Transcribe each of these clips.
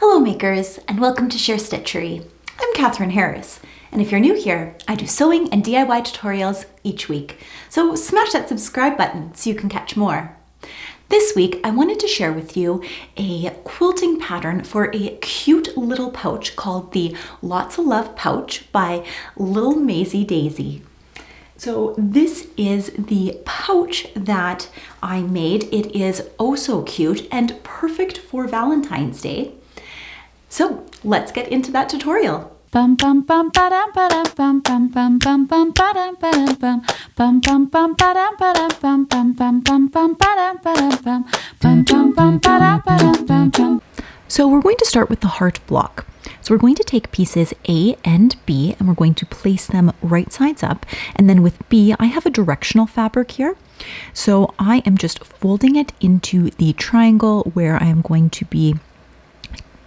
Hello makers, and welcome to Share Stitchery. I'm Catherine Harris, and if you're new here, I do sewing and DIY tutorials each week, so smash that subscribe button so you can catch more. This week, I wanted to share with you a quilting pattern for a cute little pouch called the Lotsa Love Pouch by Lil Maisie Daisy. So this is the pouch that I made. It is oh so cute and perfect for Valentine's Day. So let's get into that tutorial. Bum bum bum ba-dum ba-dum bum bum bum bum bum ba-dum ba-dum bum bum bum bum ba-dum ba-dum bum bum bum bum bum ba-dum ba-dum bum bum bum bum ba-dum ba-dum bum bum. So we're going to start with the heart block. So we're going to take pieces A and B and we're going to place them right sides up. And then with B, I have a directional fabric here. So I am just folding it into the triangle where I am going to be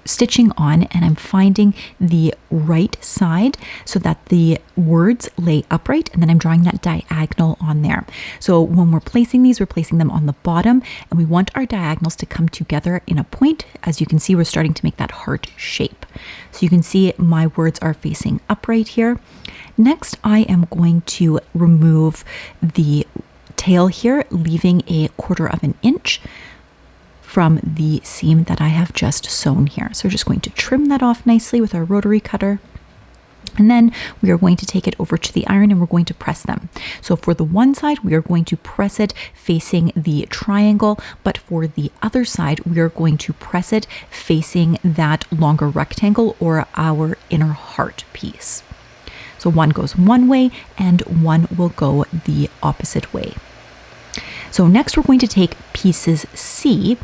stitching on, and I'm finding the right side so that the words lay upright, and then I'm drawing that diagonal on there. So when we're placing these, we're placing them on the bottom, and we want our diagonals to come together in a point. As you can see, we're starting to make that heart shape. So you can see my words are facing upright here. Next, I am going to remove the tail here, leaving 1/4 inch from the seam that I have just sewn here. So we're just going to trim that off nicely with our rotary cutter. And then we are going to take it over to the iron and we're going to press them. So for the one side, we are going to press it facing the triangle, but for the other side, we are going to press it facing that longer rectangle or our inner heart piece. So one goes one way and one will go the opposite way. So next we're going to take pieces C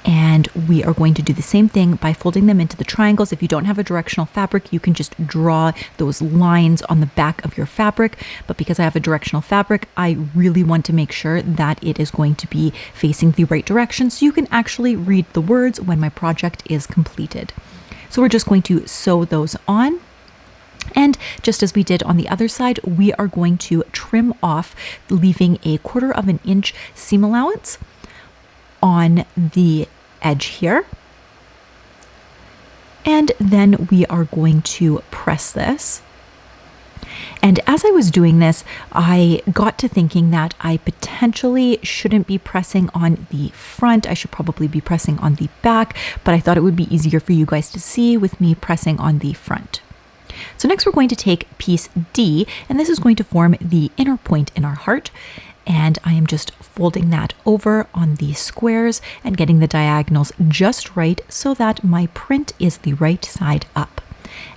and we are going to do the same thing by folding them into the triangles. If you don't have a directional fabric, you can just draw those lines on the back of your fabric. But because I have a directional fabric, I really want to make sure that it is going to be facing the right direction so you can actually read the words when my project is completed. So we're just going to sew those on. And just as we did on the other side, we are going to trim off, leaving 1/4 inch seam allowance on the edge here. And then we are going to press this. And as I was doing this, I got to thinking that I potentially shouldn't be pressing on the front. I should probably be pressing on the back, but I thought it would be easier for you guys to see with me pressing on the front. So next we're going to take piece D, and this is going to form the inner point in our heart. And I am just folding that over on the squares and getting the diagonals just right so that my print is the right side up.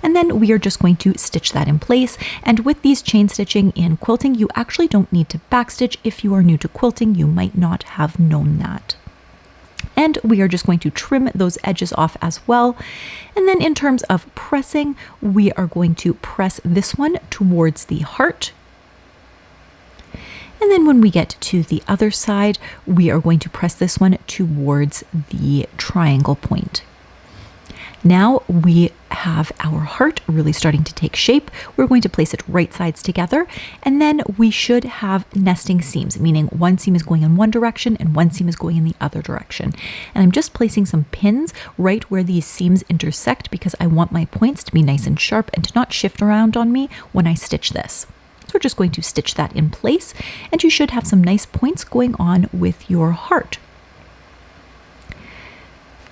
And then we are just going to stitch that in place. And with these chain stitching in quilting, you actually don't need to backstitch. If you are new to quilting, you might not have known that. And we are just going to trim those edges off as well. And then in terms of pressing, we are going to press this one towards the heart. And then when we get to the other side, we are going to press this one towards the triangle point. Now we have our heart really starting to take shape. We're going to place it right sides together, and then we should have nesting seams, meaning one seam is going in one direction and one seam is going in the other direction. And I'm just placing some pins right where these seams intersect because I want my points to be nice and sharp and to not shift around on me when I stitch this. So we're just going to stitch that in place, and you should have some nice points going on with your heart.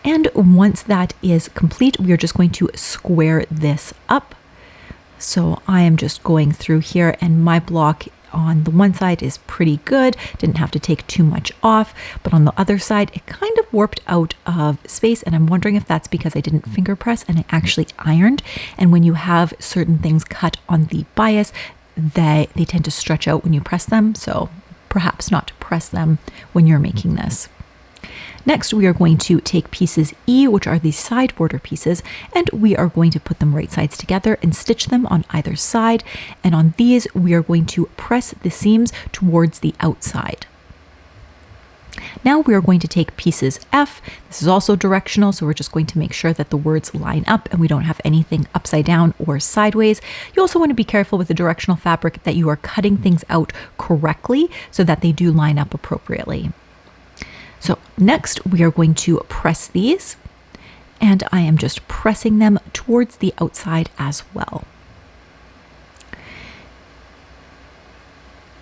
And once that is complete, we are just going to square this up. So I am just going through here, and my block on the one side is pretty good. Didn't have to take too much off, but on the other side, it kind of warped out of space. And I'm wondering if that's because I didn't finger press and I actually ironed. And when you have certain things cut on the bias, they tend to stretch out when you press them. So perhaps not press them when you're making this. Next, we are going to take pieces E, which are the side border pieces, and we are going to put them right sides together and stitch them on either side. And on these, we are going to press the seams towards the outside. Now we are going to take pieces F. This is also directional, so we're just going to make sure that the words line up and we don't have anything upside down or sideways. You also want to be careful with the directional fabric that you are cutting things out correctly so that they do line up appropriately. So next we are going to press these and I am just pressing them towards the outside as well.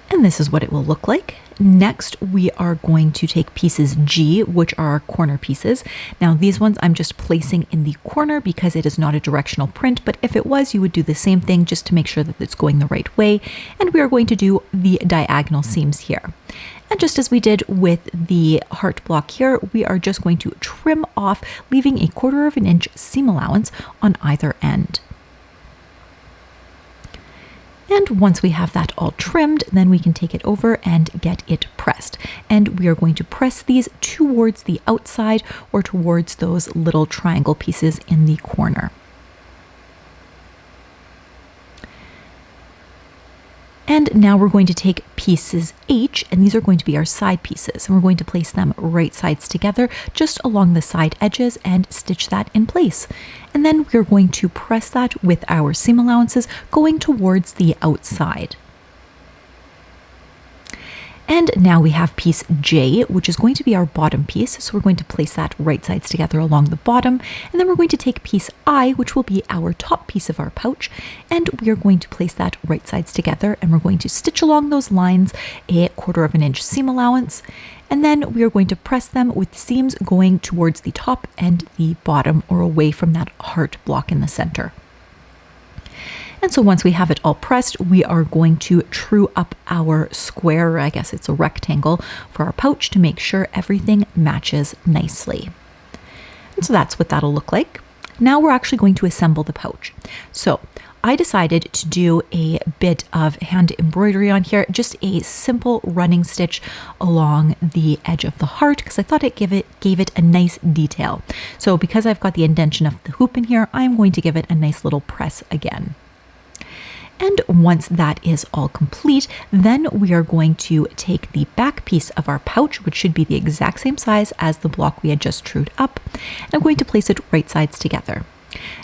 And this is what it will look like. Next, we are going to take pieces G, which are our corner pieces. Now, these ones I'm just placing in the corner because it is not a directional print, but if it was, you would do the same thing just to make sure that it's going the right way. And we are going to do the diagonal seams here. And just as we did with the heart block here, we are just going to trim off, leaving a 1/4 of an inch seam allowance on either end. And once we have that all trimmed, then we can take it over and get it pressed. And we are going to press these towards the outside or towards those little triangle pieces in the corner. And now we're going to take pieces H, and these are going to be our side pieces. And we're going to place them right sides together, just along the side edges, and stitch that in place. And then we're going to press that with our seam allowances going towards the outside. And now we have piece J, which is going to be our bottom piece. So we're going to place that right sides together along the bottom. And then we're going to take piece I, which will be our top piece of our pouch. And we are going to place that right sides together. And we're going to stitch along those lines a 1/4 of an inch seam allowance. And then we are going to press them with seams going towards the top and the bottom, or away from that heart block in the center. And so once we have it all pressed, we are going to true up our square, or I guess it's a rectangle, for our pouch to make sure everything matches nicely. And so that's what that'll look like. Now we're actually going to assemble the pouch. So I decided to do a bit of hand embroidery on here, just a simple running stitch along the edge of the heart, because I thought it gave it a nice detail. So because I've got the indentation of the hoop in here, I'm going to give it a nice little press again. And once that is all complete, then we are going to take the back piece of our pouch, which should be the exact same size as the block we had just trued up, and I'm going to place it right sides together.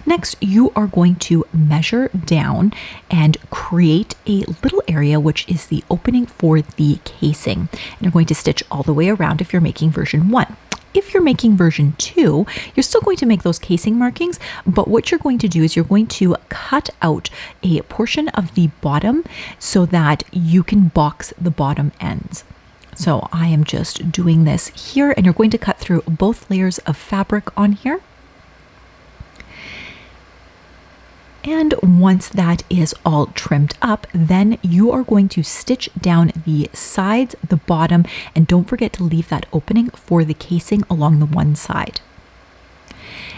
Next, you are going to measure down and create a little area, which is the opening for the casing. And you're going to stitch all the way around if you're making version 1. If you're making version 2, you're still going to make those casing markings, but what you're going to do is you're going to cut out a portion of the bottom so that you can box the bottom ends. So I am just doing this here, and you're going to cut through both layers of fabric on here. And once that is all trimmed up, then you are going to stitch down the sides, the bottom, and don't forget to leave that opening for the casing along the one side.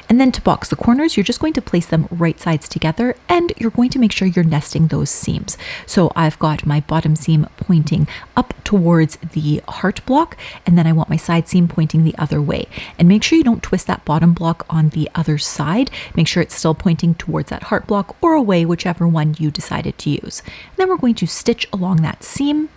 And then to box the corners, you're just going to place them right sides together, and you're going to make sure you're nesting those seams. So I've got my bottom seam pointing up towards the heart block, and then I want my side seam pointing the other way. And make sure you don't twist that bottom block on the other side. Make sure it's still pointing towards that heart block or away, whichever one you decided to use. And then we're going to stitch along that seam,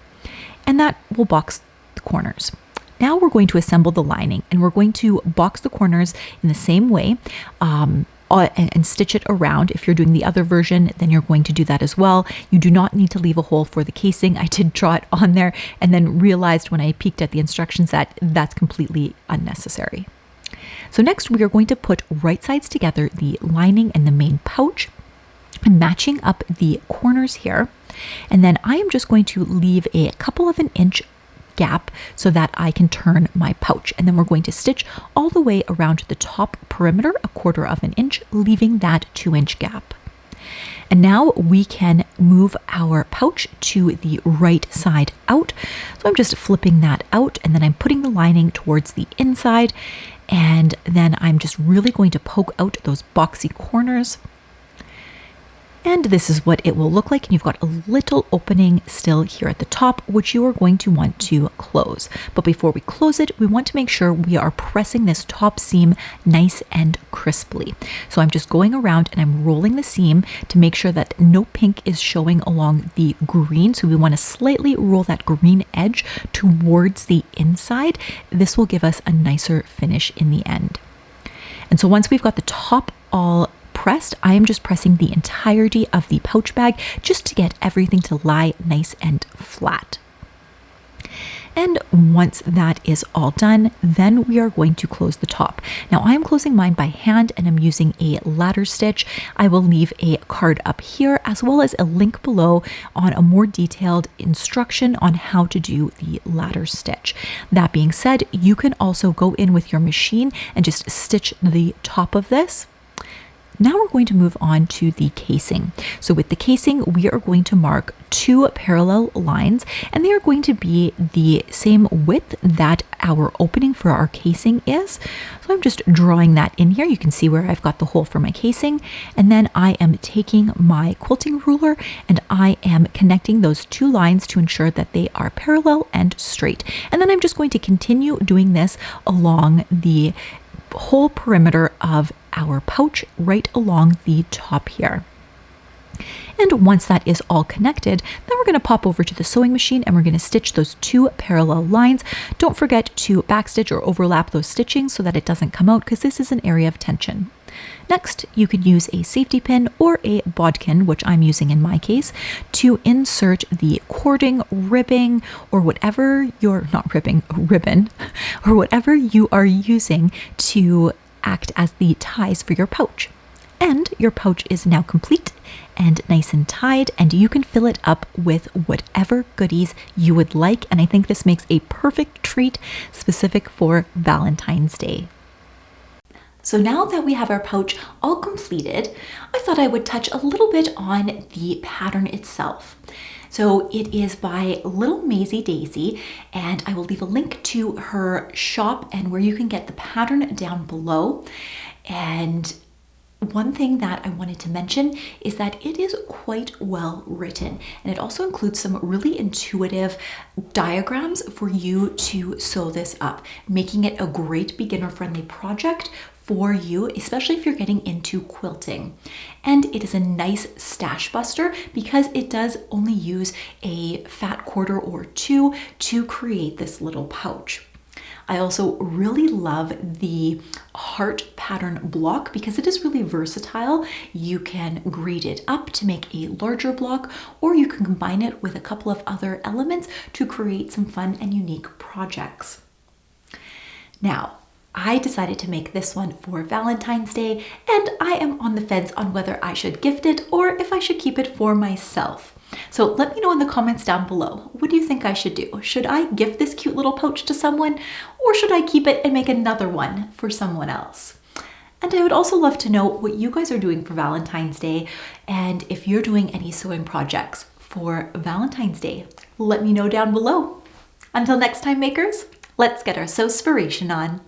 and that will box the corners. Now we're going to assemble the lining, and we're going to box the corners in the same way and stitch it around. If you're doing the other version, then you're going to do that as well. You do not need to leave a hole for the casing. I did draw it on there and then realized when I peeked at the instructions that that's completely unnecessary. So next we are going to put right sides together the lining and the main pouch, and matching up the corners here. And then I am just going to leave a couple of an inch gap so that I can turn my pouch, and then we're going to stitch all the way around the top perimeter a 1/4 of an inch, leaving that 2-inch gap. And now we can move our pouch to the right side out. So I'm just flipping that out, and then I'm putting the lining towards the inside, and then I'm just really going to poke out those boxy corners. And this is what it will look like. And you've got a little opening still here at the top, which you are going to want to close. But before we close it, we want to make sure we are pressing this top seam nice and crisply. So I'm just going around and I'm rolling the seam to make sure that no pink is showing along the green. So we want to slightly roll that green edge towards the inside. This will give us a nicer finish in the end. And so once we've got the top all pressed, I am just pressing the entirety of the pouch bag just to get everything to lie nice and flat. And once that is all done, then we are going to close the top. Now I am closing mine by hand and I'm using a ladder stitch. I will leave a card up here as well as a link below on a more detailed instruction on how to do the ladder stitch. That being said, you can also go in with your machine and just stitch the top of this. Now we're going to move on to the casing. So with the casing, we are going to mark 2 parallel lines, and they are going to be the same width that our opening for our casing is. So I'm just drawing that in here. You can see where I've got the hole for my casing. And then I am taking my quilting ruler and I am connecting those 2 lines to ensure that they are parallel and straight. And then I'm just going to continue doing this along the whole perimeter of our pouch right along the top here. And once that is all connected, then we're going to pop over to the sewing machine and we're going to stitch those 2 parallel lines. Don't forget to backstitch or overlap those stitchings so that it doesn't come out, because this is an area of tension. Next, you could use a safety pin or a bodkin, which I'm using in my case, to insert the cording, ribbing, or whatever you're ribbon, or whatever you are using to act as the ties for your pouch. And your pouch is now complete and nice and tied, and you can fill it up with whatever goodies you would like. And I think this makes a perfect treat specific for Valentine's Day. So now that we have our pouch all completed, I thought I would touch a little bit on the pattern itself. So it is by Lil Maisie Daisy, and I will leave a link to her shop and where you can get the pattern down below. And one thing that I wanted to mention is that it is quite well written, and it also includes some really intuitive diagrams for you to sew this up, making it a great beginner-friendly project for you, especially if you're getting into quilting. And it is a nice stash buster because it does only use a fat quarter or 2 to create this little pouch. I also really love the heart pattern block because it is really versatile. You can grade it up to make a larger block, or you can combine it with a couple of other elements to create some fun and unique projects. Now, I decided to make this one for Valentine's Day, and I am on the fence on whether I should gift it or if I should keep it for myself. So let me know in the comments down below. What do you think I should do? Should I gift this cute little pouch to someone, or should I keep it and make another one for someone else? And I would also love to know what you guys are doing for Valentine's Day, and if you're doing any sewing projects for Valentine's Day, let me know down below. Until next time, makers, let's get our sewspiration on.